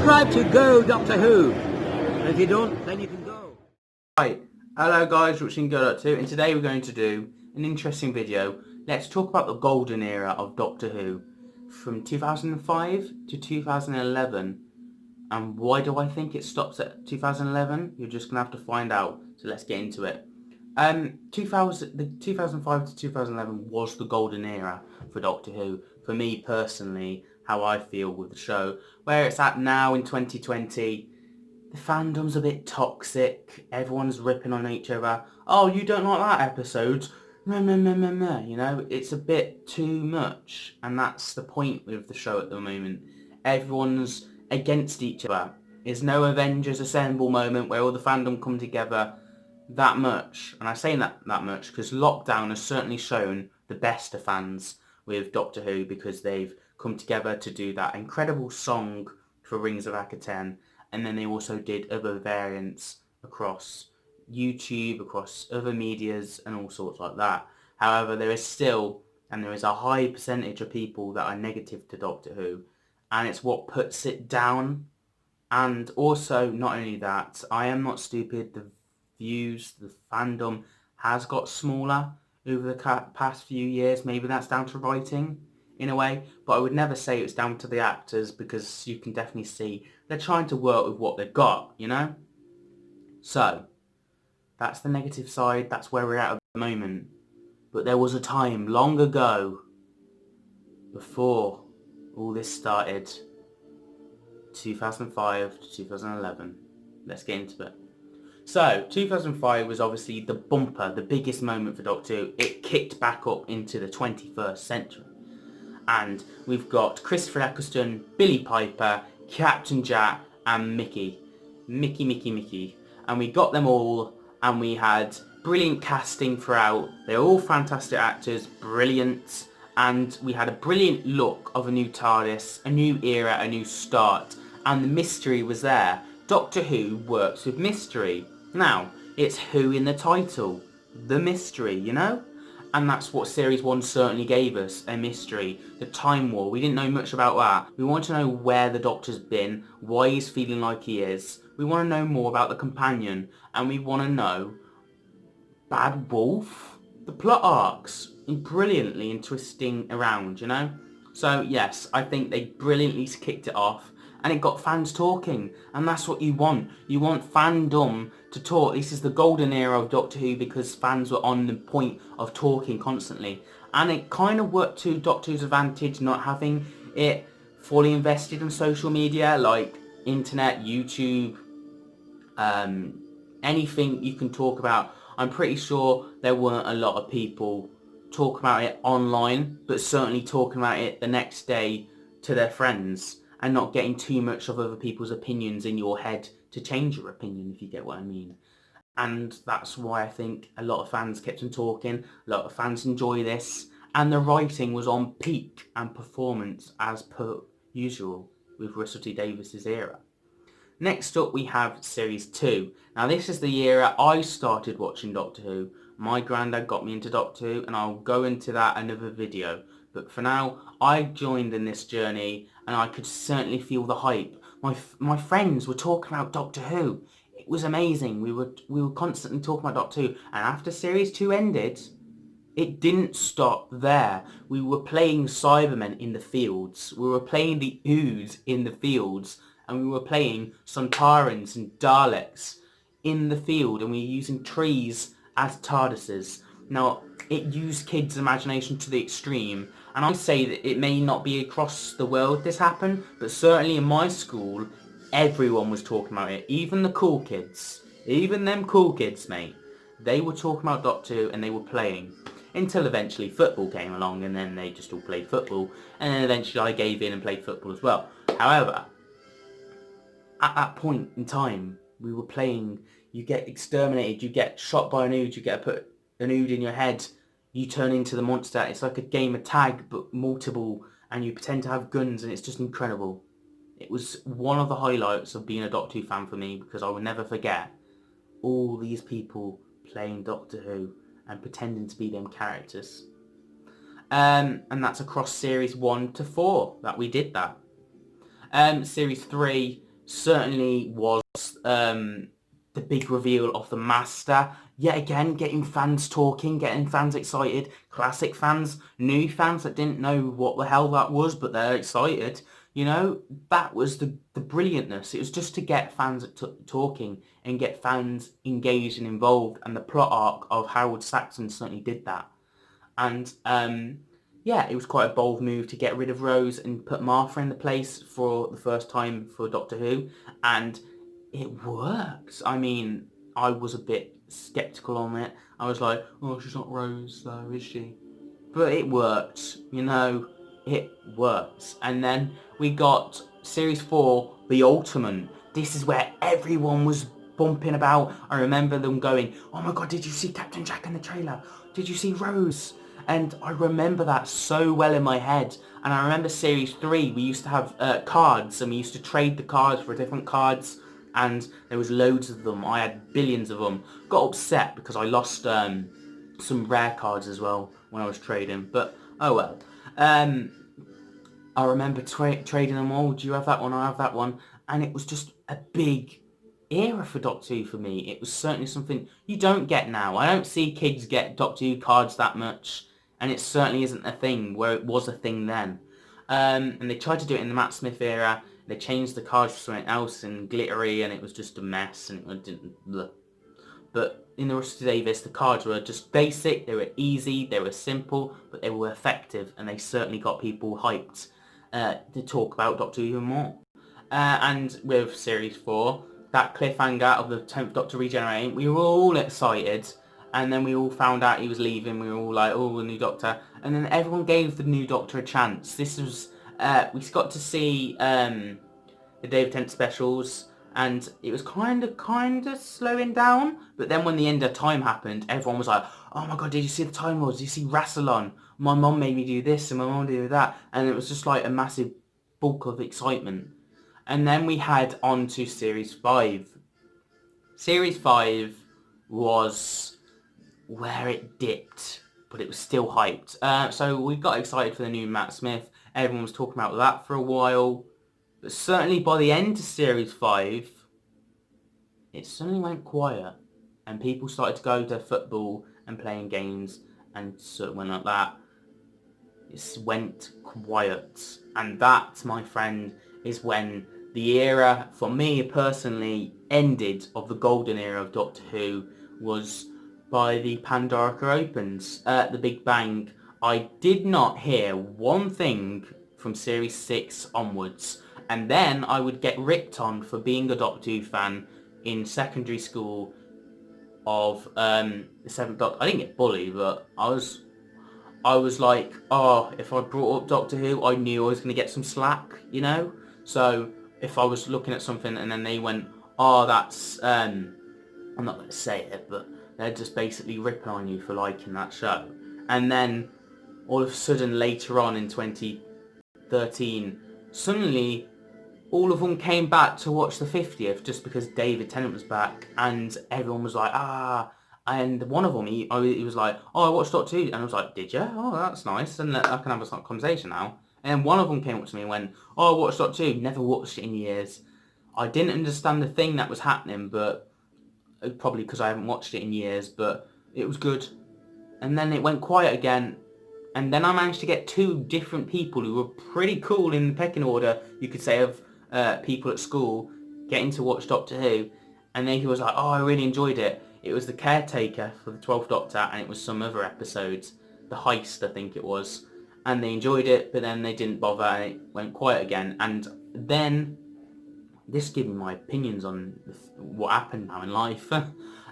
subscribe to Go Doctor Who. And if you don't, then you can go. Hi, hello guys, watching Go Doctor Who, and today we're going to do an interesting video. Let's talk about the golden era of Doctor Who from 2005 to 2011. And why do I think it stops at 2011? You're just going to have to find out, so let's get into it. 2005 to 2011 was the golden era for Doctor Who. For me personally, how I feel with the show. Where it's at now in 2020, the fandom's a bit toxic. Everyone's ripping on each other. Oh, you don't like that episode? Meh, meh, meh, meh, meh. You know, it's a bit too much. And that's the point with the show at the moment. Everyone's against each other. There's no Avengers Assemble moment where all the fandom come together that much. And I say that much because lockdown has certainly shown the best of fans with Doctor Who, because they've come together to do that incredible song for Rings of Akhaten, and then they also did other variants across YouTube, across other medias and all sorts like that. However, there is a high percentage of people that are negative to Doctor Who, and it's what puts it down. And also, not only that, I am not stupid, the fandom has got smaller over the past few years. Maybe that's down to writing in a way, but I would never say it's down to the actors, because you can definitely see they're trying to work with what they've got, you know? So, that's the negative side, that's where we're at the moment. But there was a time long ago, before all this started, 2005 to 2011. Let's get into it. So, 2005 was obviously the bumper, the biggest moment for Doctor Who. It kicked back up into the 21st century. And we've got Christopher Eccleston, Billie Piper, Captain Jack, and Mickey. Mickey. And we got them all, and we had brilliant casting throughout. They're all fantastic actors, brilliant. And we had a brilliant look of a new TARDIS, a new era, a new start. And the mystery was there. Doctor Who works with mystery. Now, it's Who in the title. The mystery, you know? And that's what Series 1 certainly gave us, a mystery. The Time War, we didn't know much about that. We want to know where the Doctor's been, why he's feeling like he is. We want to know more about the Companion, and we want to know Bad Wolf, the plot arcs, brilliantly and twisting around, you know? So yes, I think they brilliantly kicked it off, and it got fans talking, and that's what you want. You want fandom to talk. This is the golden era of Doctor Who, because fans were on the point of talking constantly, and it kind of worked to Doctor Who's advantage, not having it fully invested in social media like internet, YouTube, anything you can talk about. I'm pretty sure there weren't a lot of people talking about it online, but certainly talking about it the next day to their friends, and not getting too much of other people's opinions in your head to change your opinion, if you get what I mean. And that's why I think a lot of fans kept on talking, a lot of fans enjoy this, and the writing was on peak and performance as per usual with Russell T Davies's era. Next up we have Series 2. Now this is the era I started watching Doctor Who. My granddad got me into Doctor Who, and I'll go into that another video. But for now, I joined in this journey, and I could certainly feel the hype. My friends were talking about Doctor Who. It was amazing. We were constantly talking about Doctor Who. And after Series 2 ended, it didn't stop there. We were playing Cybermen in the fields. We were playing the Oods in the fields. And we were playing Sontarans and Daleks in the field. And we were using trees as TARDISes. Now, it used kids' imagination to the extreme. And I say that it may not be across the world this happened, but certainly in my school, everyone was talking about it. Even the cool kids. Even them cool kids, mate. They were talking about Doctor Who, and they were playing. Until eventually football came along, and then they just all played football. And then eventually I gave in and played football as well. However, at that point in time, we were playing, you get exterminated, you get shot by an Ood, you get put an Ood in your head, you turn into the monster. It's like a game of tag, but multiple, and you pretend to have guns, and it's just incredible. It was one of the highlights of being a Doctor Who fan for me, because I will never forget all these people playing Doctor Who and pretending to be them characters. And that's across Series 1 to 4 that we did that. Series 3 certainly was the big reveal of the Master. Yet again, getting fans talking, getting fans excited. Classic fans, new fans that didn't know what the hell that was, but they're excited. You know, that was the brilliantness. It was just to get fans talking and get fans engaged and involved. And the plot arc of Harold Saxon certainly did that. And yeah, it was quite a bold move to get rid of Rose and put Martha in the place for the first time for Doctor Who. And it works. I mean, I was a bit skeptical on it. I was like, oh, she's not Rose though, is she? But it worked, you know, it works. And then we got Series 4, The Ultimate. This is where everyone was bumping about. I remember them going, oh my god, did you see Captain Jack in the trailer? Did you see Rose? And I remember that so well in my head. And I remember Series 3, we used to have cards, and we used to trade the cards for different cards. And there was loads of them. I had billions of them. Got upset because I lost some rare cards as well when I was trading. But, oh well. I remember trading them all. Do you have that one? I have that one. And it was just a big era for Doctor Who for me. It was certainly something you don't get now. I don't see kids get Doctor Who cards that much. And it certainly isn't a thing where it was a thing then. And they tried to do it in the Matt Smith era. They changed the cards for something else and glittery, and it was just a mess, and it didn't look. But in the Russell Davies, the cards were just basic, they were easy, they were simple, but they were effective, and they certainly got people hyped to talk about Doctor Who even more. And with Series 4, that cliffhanger of the 10th Doctor regenerating, we were all excited, and then we all found out he was leaving, we were all like, oh, the new Doctor, and then everyone gave the new Doctor a chance. This was, we got to see the David Tennant specials, and it was kind of slowing down, but then when the end of time happened, everyone was like, oh my god, did you see the Time Lords? Did you see Rassilon? My mum made me do this, and my mum did that, and it was just like a massive bulk of excitement. And then we had on to Series 5. Series 5 was where it dipped, but it was still hyped. So we got excited for the new Matt Smith. Everyone was talking about that for a while. But certainly by the end of Series 5, it suddenly went quiet. And people started to go to football and playing games and sort of went like that. It went quiet. And that, my friend, is when the era, for me personally, ended of the golden era of Doctor Who was by the Pandorica Opens. At the Big Bang, I did not hear one thing from Series 6 onwards. And then I would get ripped on for being a Doctor Who fan in secondary school of the 7th Doctor. I didn't get bullied, but I was like, oh, if I brought up Doctor Who, I knew I was going to get some slack, you know? So if I was looking at something and then they went, oh, that's, I'm not going to say it, but they're just basically ripping on you for liking that show. And then all of a sudden later on in 2013, suddenly all of them came back to watch the 50th just because David Tennant was back, and everyone was like, ah. And one of them, he was like, oh, I watched Doctor Who. And I was like, did you? Oh, that's nice. And I can have a conversation now. And then one of them came up to me and went, oh, I watched Doctor Who. Never watched it in years. I didn't understand the thing that was happening, but probably because I haven't watched it in years, but it was good. And then it went quiet again. And then I managed to get two different people who were pretty cool in the pecking order, you could say, of people at school getting to watch Doctor Who. And then he was like, oh, I really enjoyed it. It was the caretaker for the 12th Doctor, and it was some other episodes. The Heist, I think it was. And they enjoyed it, but then they didn't bother, and it went quiet again. And then, this gave me my opinions on what happened now in life.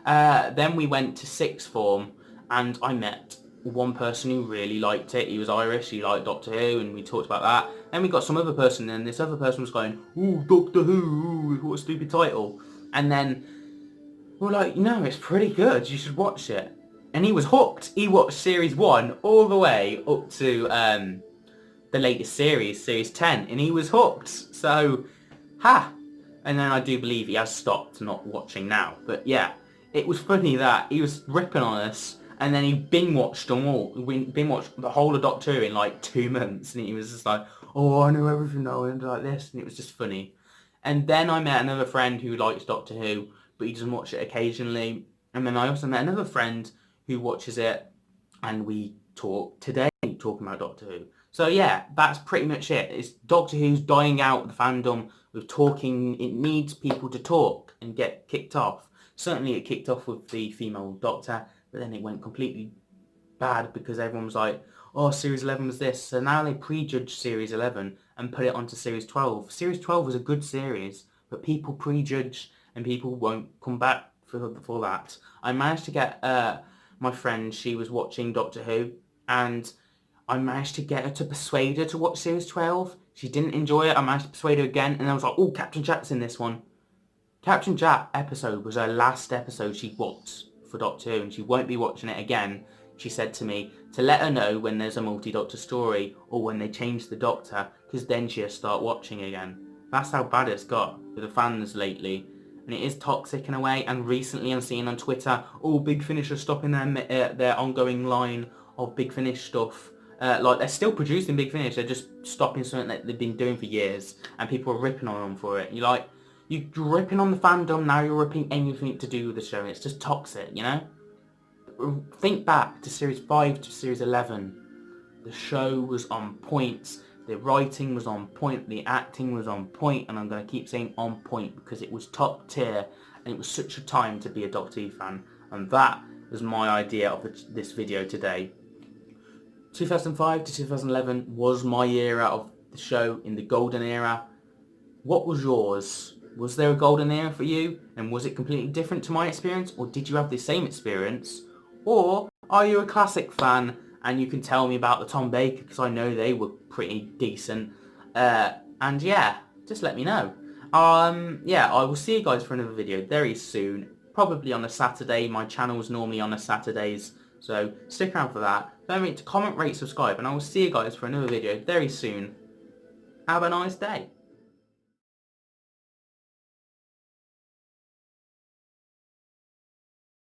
Then we went to sixth form, and I met one person who really liked it. He was Irish, he liked Doctor Who, and we talked about that. Then we got some other person, and this other person was going, ooh, Doctor Who, what a stupid title. And then we were like, it's pretty good, you should watch it. And he was hooked. He watched Series 1 all the way up to the latest series, Series 10, and he was hooked. So, And then I do believe he has stopped not watching now. But yeah, it was funny that he was ripping on us, and then he binge-watched them all. He binge-watched the whole of Doctor Who in like 2 months, and he was just like, oh, I know everything now, and like this, and it was just funny. And then I met another friend who likes Doctor Who, but he doesn't watch it occasionally. And then I also met another friend who watches it, and we talk today talking about Doctor Who. So yeah, that's pretty much it. It's Doctor Who's dying out, the fandom, with talking. It needs people to talk and get kicked off. Certainly it kicked off with the female Doctor, but then it went completely bad because everyone was like, oh, Series 11 was this. So now they prejudge Series 11 and put it onto Series 12. Series 12 was a good series, but people prejudge and people won't come back for that. I managed to get my friend, she was watching Doctor Who, and I managed to get her to persuade her to watch Series 12. She didn't enjoy it. I managed to persuade her again, and I was like, oh, Captain Jack's in this one. Captain Jack episode was her last episode she watched for Doctor Who, and she won't be watching it again. She said to me to let her know when there's a multi-Doctor story or when they change the Doctor, because then she'll start watching again. That's how bad it's got with the fans lately. And it is toxic in a way, and recently I'm seeing on Twitter, oh, Big Finish are stopping their ongoing line of Big Finish stuff. Like, they're still producing Big Finish, they're just stopping something that they've been doing for years, and people are ripping on them for it. You're ripping on the fandom, now you're ripping anything to do with the show, and it's just toxic, you know? Think back to Series 5 to Series 11. The show was on point, the writing was on point, the acting was on point, and I'm going to keep saying on point because it was top tier, and it was such a time to be a Doctor Who fan, and that was my idea of this video today. 2005 to 2011 was my era of the show, in the golden era. What was yours? Was there a golden era for you? And was it completely different to my experience? Or did you have the same experience? Or are you a classic fan and you can tell me about the Tom Baker, because I know they were pretty decent. And yeah, just let me know. Yeah, I will see you guys for another video very soon. Probably on a Saturday. My channel is normally on a Saturdays. So stick around for that. Don't forget to comment, rate, subscribe. And I will see you guys for another video very soon. Have a nice day.